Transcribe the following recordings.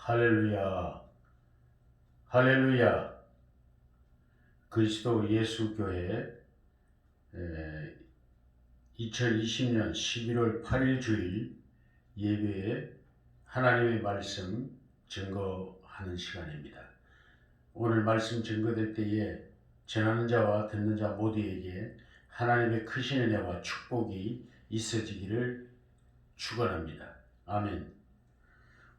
할렐루야, 할렐루야. 그리스도 예수교회 2020년 11월 8일 주일 예배에 하나님의 말씀 증거하는 시간입니다. 오늘 말씀 증거될 때에 전하는 자와 듣는 자 모두에게 하나님의 크신 은혜와 축복이 있어지기를 축원합니다. 아멘.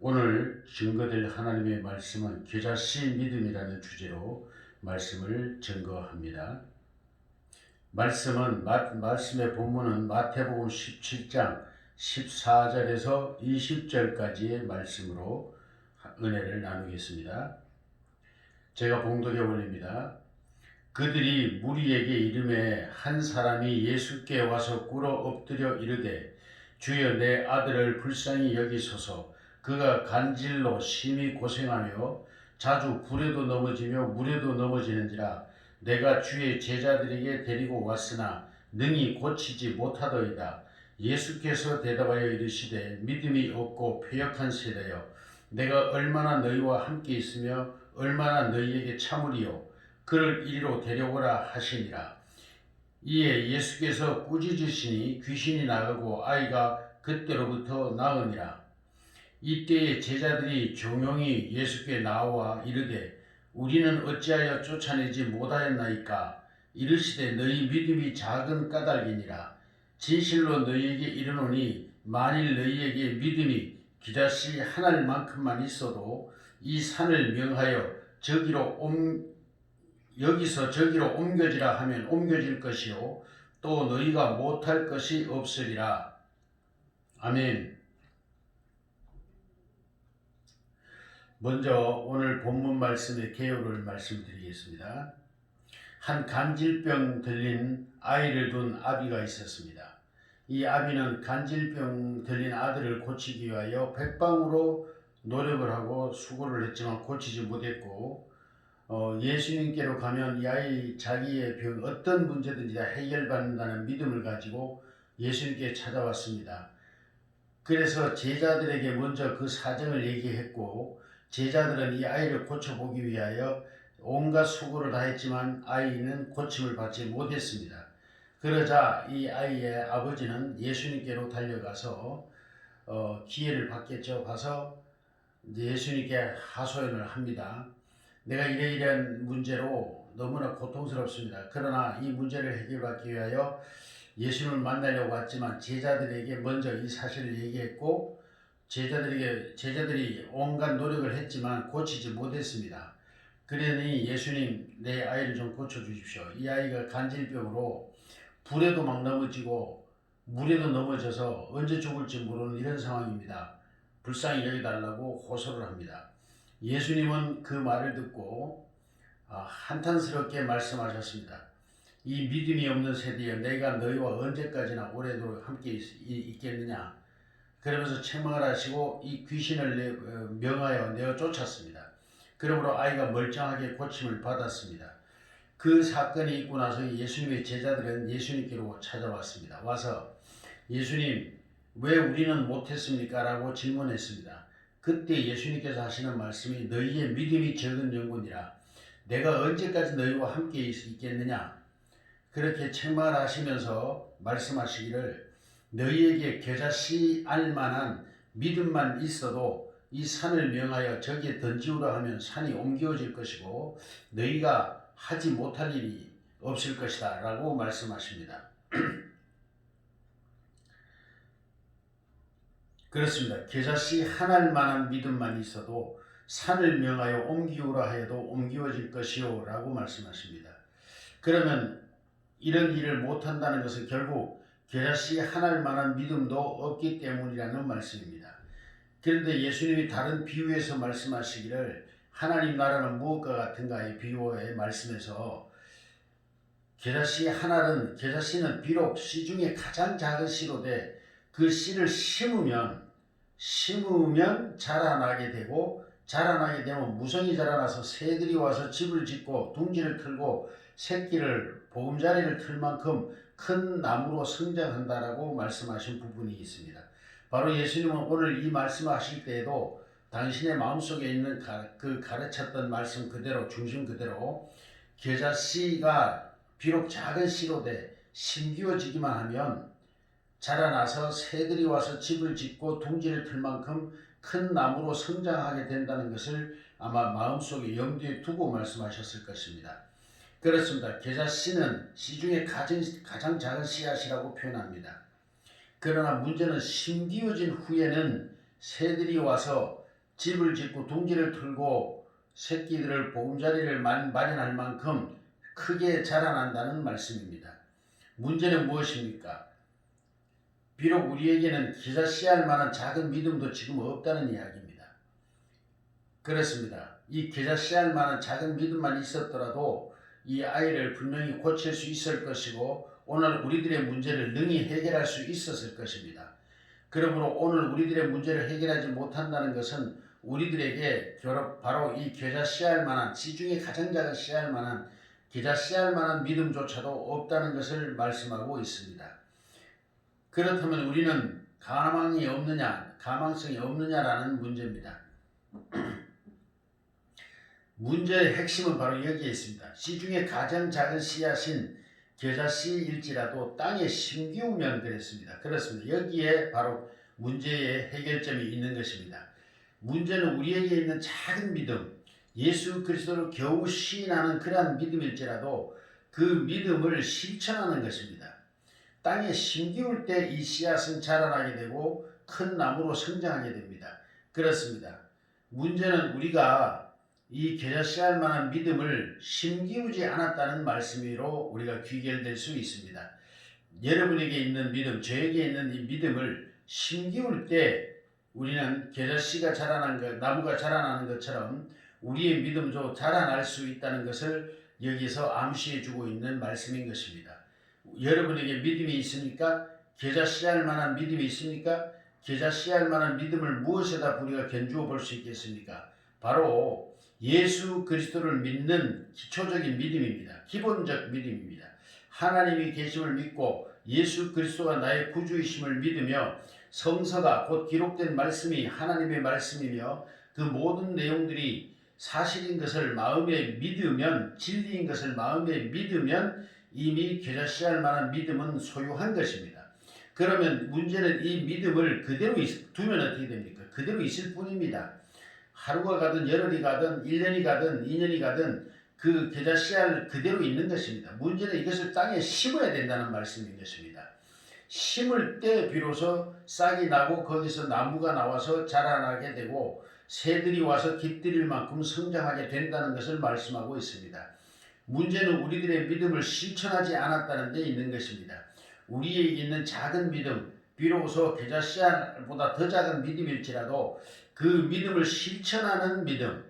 오늘 증거될 하나님의 말씀은 겨자씨 믿음이라는 주제로 말씀을 증거합니다. 말씀의 본문은 마태복음 17장 14절에서 20절까지의 말씀으로 은혜를 나누겠습니다. 제가 봉독해 올립니다. 그들이 무리에게 이르매 한 사람이 예수께 와서 꿇어 엎드려 이르되 주여 내 아들을 불쌍히 여기소서. 그가 간질로 심히 고생하며 자주 불에도 넘어지며 물에도 넘어지는지라. 내가 주의 제자들에게 데리고 왔으나 능히 고치지 못하더이다. 예수께서 대답하여 이르시되 믿음이 없고 패역한 세대여, 내가 얼마나 너희와 함께 있으며 얼마나 너희에게 참으리요. 그를 이리로 데려오라 하시니라. 이에 예수께서 꾸짖으시니 귀신이 나가고 아이가 그때로부터 나으니라. 이때에 제자들이 종용이 예수께 나와 이르되 우리는 어찌하여 쫓아내지 못하였나이까. 이르시되 너희 믿음이 작은 까닭이니라. 진실로 너희에게 이르노니 만일 너희에게 믿음이 겨자씨 한 알만큼만 있어도 이 산을 명하여 여기서 저기로 옮겨지라 하면 옮겨질 것이요 또 너희가 못할 것이 없으리라. 아멘. 먼저 오늘 본문 말씀의 개요를 말씀드리겠습니다. 한 간질병 들린 아이를 둔 아비가 있었습니다. 이 아비는 간질병 들린 아들을 고치기 위하여 백방으로 노력을 하고 수고를 했지만 고치지 못했고, 예수님께로 가면 이 아이 자기의 병 어떤 문제든지 다 해결받는다는 믿음을 가지고 예수님께 찾아왔습니다. 그래서 제자들에게 먼저 그 사정을 얘기했고, 제자들은 이 아이를 고쳐보기 위하여 온갖 수고를 다했지만 아이는 고침을 받지 못했습니다. 그러자 이 아이의 아버지는 예수님께로 달려가서 기회를 받겠죠. 가서 예수님께 하소연을 합니다. 내가 이러이러한 문제로 너무나 고통스럽습니다. 그러나 이 문제를 해결받기 위하여 예수님을 만나려고 왔지만 제자들에게 먼저 이 사실을 얘기했고, 제자들이 온갖 노력을 했지만 고치지 못했습니다. 그러니 예수님, 내 아이를 좀 고쳐주십시오. 이 아이가 간질병으로 불에도 막 넘어지고 물에도 넘어져서 언제 죽을지 모르는 이런 상황입니다. 불쌍히 여겨달라고 호소를 합니다. 예수님은 그 말을 듣고 한탄스럽게 말씀하셨습니다. 이 믿음이 없는 세대여, 내가 너희와 언제까지나 오래도록 함께 있겠느냐. 그러면서 책망을 하시고 이 귀신을 명하여 내어 쫓았습니다. 그러므로 아이가 멀쩡하게 고침을 받았습니다. 그 사건이 있고 나서 예수님의 제자들은 예수님께로 찾아왔습니다. 와서 예수님, 왜 우리는 못했습니까? 라고 질문했습니다. 그때 예수님께서 하시는 말씀이 너희의 믿음이 적은 영혼이라. 내가 언제까지 너희와 함께 있겠느냐? 그렇게 책망을 하시면서 말씀하시기를 너희에게 겨자씨 알만한 믿음만 있어도 이 산을 명하여 저기에 던지우라 하면 산이 옮겨질 것이고 너희가 하지 못할 일이 없을 것이다 라고 말씀하십니다. 그렇습니다. 겨자씨 한 알만한 믿음만 있어도 산을 명하여 옮기우라 해도 옮겨질 것이요 라고 말씀하십니다. 그러면 이런 일을 못한다는 것은 결국 겨자씨 한 알만한 믿음도 없기 때문이라는 말씀입니다. 그런데 예수님이 다른 비유에서 말씀하시기를 하나님 나라는 무엇과 같은가의 비유의 말씀에서 겨자씨 한 알은, 겨자씨는 비록 씨 중에 가장 작은 씨로되 그 씨를 심으면 자라나게 되고, 자라나게 되면 무성이 자라나서 새들이 와서 집을 짓고 둥지를 틀고 보금자리를 틀 만큼 큰 나무로 성장한다라고 말씀하신 부분이 있습니다. 바로 예수님은 오늘 이 말씀하실 때에도 당신의 마음속에 있는 그 가르쳤던 말씀 그대로 중심 그대로 겨자 씨가 비록 작은 씨로 돼 심기워지기만 하면 자라나서 새들이 와서 집을 짓고 둥지를 틀 만큼 큰 나무로 성장하게 된다는 것을 아마 마음속에 염두에 두고 말씀하셨을 것입니다. 그렇습니다. 겨자 씨는 씨 중에 가장 작은 씨앗이라고 표현합니다. 그러나 문제는 심기워진 후에는 새들이 와서 집을 짓고 둥지를 틀고 새끼들을 보금자리를 마련할 만큼 크게 자라난다는 말씀입니다. 문제는 무엇입니까? 비록 우리에게는 겨자 씨알 만한 작은 믿음도 지금 없다는 이야기입니다. 그렇습니다. 이 겨자 씨알 만한 작은 믿음만 있었더라도 이 아이를 분명히 고칠 수 있을 것이고 오늘 우리들의 문제를 능히 해결할 수 있었을 것입니다. 그러므로 오늘 우리들의 문제를 해결하지 못한다는 것은 우리들에게 바로 이 겨자 씨알 만한 씨 중에 가장 작은 씨알 만한 겨자 씨알 만한 믿음조차도 없다는 것을 말씀하고 있습니다. 그렇다면 우리는 가망성이 없느냐라는 문제입니다. 문제의 핵심은 바로 여기에 있습니다. 씨 중에 가장 작은 씨앗인 겨자 씨일지라도 땅에 심기우면 그랬습니다. 그렇습니다. 여기에 바로 문제의 해결점이 있는 것입니다. 문제는 우리에게 있는 작은 믿음, 예수 그리스도를 겨우 시인하는 그러한 믿음일지라도 그 믿음을 실천하는 것입니다. 땅에 심기울 때 이 씨앗은 자라나게 되고 큰 나무로 성장하게 됩니다. 그렇습니다. 문제는 우리가 이 겨자 씨알 만한 믿음을 심기우지 않았다는 말씀으로 우리가 귀결될 수 있습니다. 여러분에게 있는 믿음, 저에게 있는 이 믿음을 심기울 때 우리는 겨자 씨가 나무가 자라나는 것처럼 우리의 믿음도 자라날 수 있다는 것을 여기서 암시해 주고 있는 말씀인 것입니다. 여러분에게 믿음이 있습니까? 겨자 씨알 만한 믿음이 있습니까? 겨자 씨알 만한 믿음을 무엇에다 우리가 견주어 볼 수 있겠습니까? 바로 예수 그리스도를 믿는 기초적인 믿음입니다. 기본적 믿음입니다. 하나님이 계심을 믿고 예수 그리스도가 나의 구주이심을 믿으며 성서가 곧 기록된 말씀이 하나님의 말씀이며 그 모든 내용들이 사실인 것을 마음에 믿으면, 진리인 것을 마음에 믿으면 이미 겨자 씨알 만한 믿음은 소유한 것입니다. 그러면 문제는 이 믿음을 그대로 두면 어떻게 됩니까? 그대로 있을 뿐입니다. 하루가 가든 열흘이 가든 1년이 가든 2년이 가든 그 겨자 씨알 그대로 있는 것입니다. 문제는 이것을 땅에 심어야 된다는 말씀인 것입니다. 심을 때 비로소 싹이 나고 거기서 나무가 나와서 자라나게 되고 새들이 와서 깃들일 만큼 성장하게 된다는 것을 말씀하고 있습니다. 문제는 우리들의 믿음을 실천하지 않았다는 데 있는 것입니다. 우리에게 있는 작은 믿음, 비로소 겨자 씨알보다 더 작은 믿음일지라도 그 믿음을 실천하는 믿음,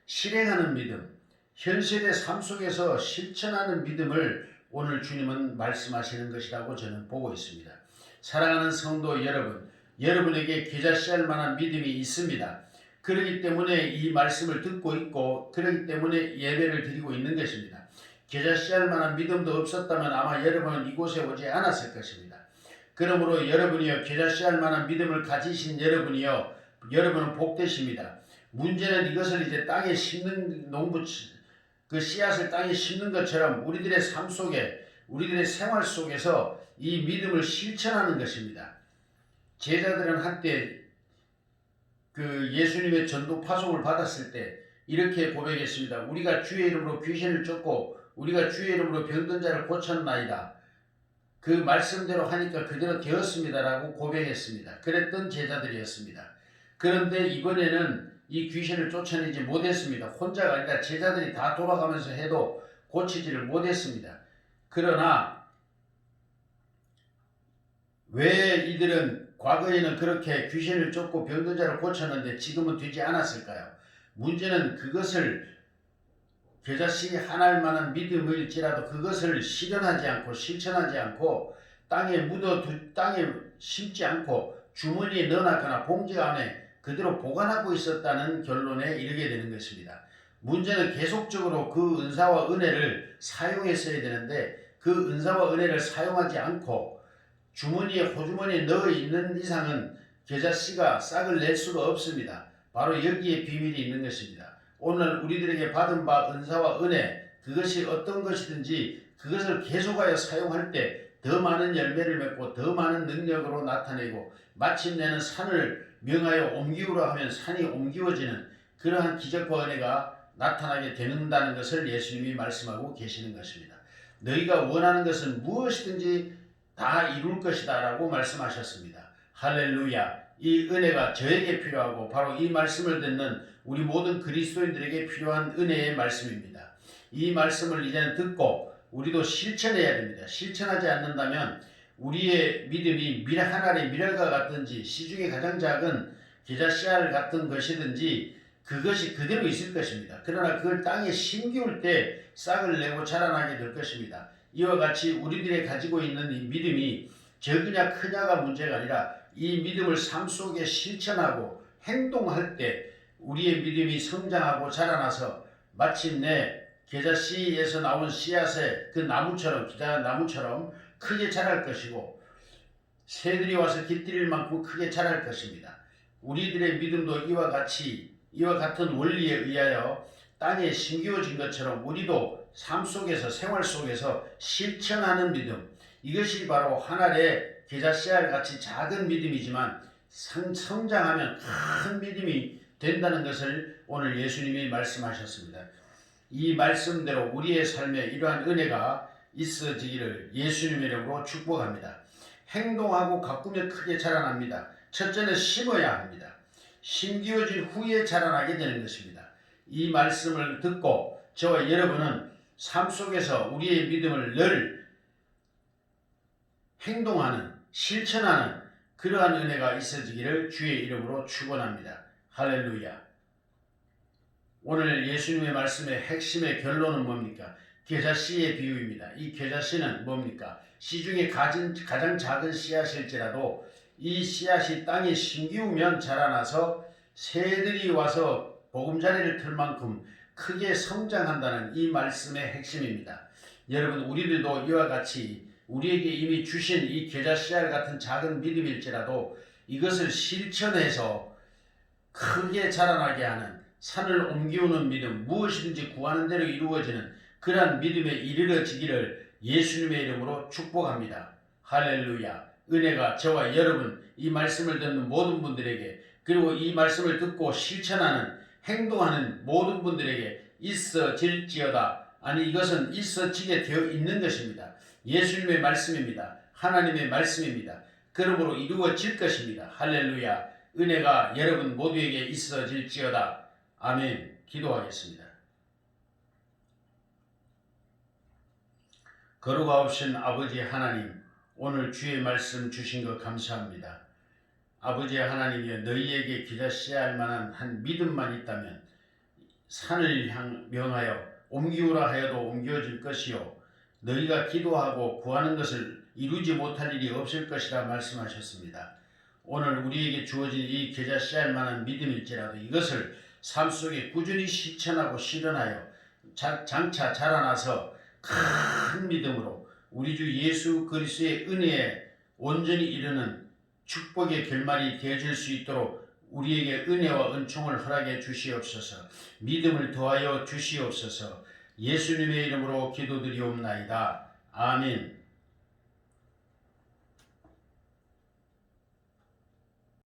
실행하는 믿음, 현실의 삶 속에서 실천하는 믿음을 오늘 주님은 말씀하시는 것이라고 저는 보고 있습니다. 사랑하는 성도 여러분, 여러분에게 겨자 씨알 만한 믿음이 있습니다. 그렇기 때문에 이 말씀을 듣고 있고 그렇기 때문에 예배를 드리고 있는 것입니다. 겨자 씨알 만한 믿음도 없었다면 아마 여러분은 이곳에 오지 않았을 것입니다. 그러므로 여러분이요 겨자 씨알 만한 믿음을 가지신 여러분이요 여러분은 복되십니다. 문제는 이것을 이제 땅에 심는 그 씨앗을 땅에 심는 것처럼 우리들의 삶 속에 우리들의 생활 속에서 이 믿음을 실천하는 것입니다. 제자들은 한때 그 예수님의 전도 파송을 받았을 때 이렇게 고백했습니다. 우리가 주의 이름으로 귀신을 쫓고 우리가 주의 이름으로 병든 자를 고쳤나이다. 그 말씀대로 하니까 그대로 되었습니다라고 고백했습니다. 그랬던 제자들이었습니다. 그런데 이번에는 이 귀신을 쫓아내지 못했습니다. 혼자가 아니라 제자들이 다 돌아가면서 해도 고치지를 못했습니다. 그러나 왜 이들은 과거에는 그렇게 귀신을 쫓고 병든 자를 고쳤는데 지금은 되지 않았을까요? 문제는 그것을 겨자씨 하나일 만한 믿음일지라도 그것을 실현하지 않고 실천하지 않고 땅에 심지 않고 주머니에 넣어놨거나 봉지 안에 그대로 보관하고 있었다는 결론에 이르게 되는 것입니다. 문제는 계속적으로 그 은사와 은혜를 사용했어야 되는데 그 은사와 은혜를 사용하지 않고 호주머니에 넣어 있는 이상은 겨자씨가 싹을 낼 수가 없습니다. 바로 여기에 비밀이 있는 것입니다. 오늘 우리들에게 받은 바 은사와 은혜, 그것이 어떤 것이든지 그것을 계속하여 사용할 때 더 많은 열매를 맺고 더 많은 능력으로 나타내고 마침내는 산을 명하여 옮기우라 하면 산이 옮기워지는 그러한 기적과 은혜가 나타나게 되는다는 것을 예수님이 말씀하고 계시는 것입니다. 너희가 원하는 것은 무엇이든지 다 이룰 것이다 라고 말씀하셨습니다. 할렐루야. 이 은혜가 저에게 필요하고 바로 이 말씀을 듣는 우리 모든 그리스도인들에게 필요한 은혜의 말씀입니다. 이 말씀을 이제는 듣고 우리도 실천해야 됩니다. 실천하지 않는다면 우리의 믿음이 한 알의 미랄과 같든지 시중에 가장 작은 계자 씨알 같은 것이든지 그것이 그대로 있을 것입니다. 그러나 그걸 땅에 심기울 때 싹을 내고 자라나게 될 것입니다. 이와 같이 우리들이 가지고 있는 이 믿음이 적으냐 크냐가 문제가 아니라 이 믿음을 삶 속에 실천하고 행동할 때 우리의 믿음이 성장하고 자라나서 마침내 계자씨에서 나온 씨앗의 그 나무처럼 기자나무처럼 크게 자랄 것이고 새들이 와서 깃들일 만큼 크게 자랄 것입니다. 우리들의 믿음도 이와 같은 원리에 의하여 땅에 심기워진 것처럼 우리도 삶 속에서 생활 속에서 실천하는 믿음, 이것이 바로 하나의 계자 씨알 같이 작은 믿음이지만 성장하면 큰 믿음이 된다는 것을 오늘 예수님이 말씀하셨습니다. 이 말씀대로 우리의 삶에 이러한 은혜가 있어지기를 예수님의 이름으로 축복합니다. 행동하고 가꾸면 크게 자라납니다. 첫째는 심어야 합니다. 심기워진 후에 자라나게 되는 것입니다. 이 말씀을 듣고 저와 여러분은 삶 속에서 우리의 믿음을 늘 행동하는, 실천하는 그러한 은혜가 있어지기를 주의 이름으로 축원합니다. 할렐루야. 오늘 예수님의 말씀의 핵심의 결론은 뭡니까? 계자씨의 비유입니다. 이 계자씨는 뭡니까? 씨 중에 가장 작은 씨앗일지라도 이 씨앗이 땅에 심기우면 자라나서 새들이 와서 보금자리를 틀 만큼 크게 성장한다는 이 말씀의 핵심입니다. 여러분, 우리들도 이와 같이 우리에게 이미 주신 이 계자 씨알 같은 작은 믿음일지라도 이것을 실천해서 크게 자라나게 하는 산을 옮기우는 믿음, 무엇이든지 구하는 대로 이루어지는 그러한 믿음에 이르러지기를 예수님의 이름으로 축복합니다. 할렐루야. 은혜가 저와 여러분, 이 말씀을 듣는 모든 분들에게, 그리고 이 말씀을 듣고 실천하는, 행동하는 모든 분들에게 있어질지어다. 아니, 이것은 있어지게 되어 있는 것입니다. 예수님의 말씀입니다. 하나님의 말씀입니다. 그러므로 이루어질 것입니다. 할렐루야. 은혜가 여러분 모두에게 있어질지어다. 아멘. 기도하겠습니다. 거룩하신 아버지 하나님, 오늘 주의 말씀 주신 것 감사합니다. 아버지 하나님이여, 너희에게 기자 씨알 만한 한 믿음만 있다면 산을 명하여 옮기우라 하여도 옮겨질 것이요, 너희가 기도하고 구하는 것을 이루지 못할 일이 없을 것이라 말씀하셨습니다. 오늘 우리에게 주어진 이 계자 씨알 만한 믿음일지라도 이것을 삶 속에 꾸준히 실천하고 실현하여 장차 자라나서 큰 믿음으로 우리 주 예수 그리스도의 은혜에 온전히 이르는 축복의 결말이 되어질 수 있도록 우리에게 은혜와 은총을 허락해 주시옵소서. 믿음을 더하여 주시옵소서. 예수님의 이름으로 기도드리옵나이다. 아멘.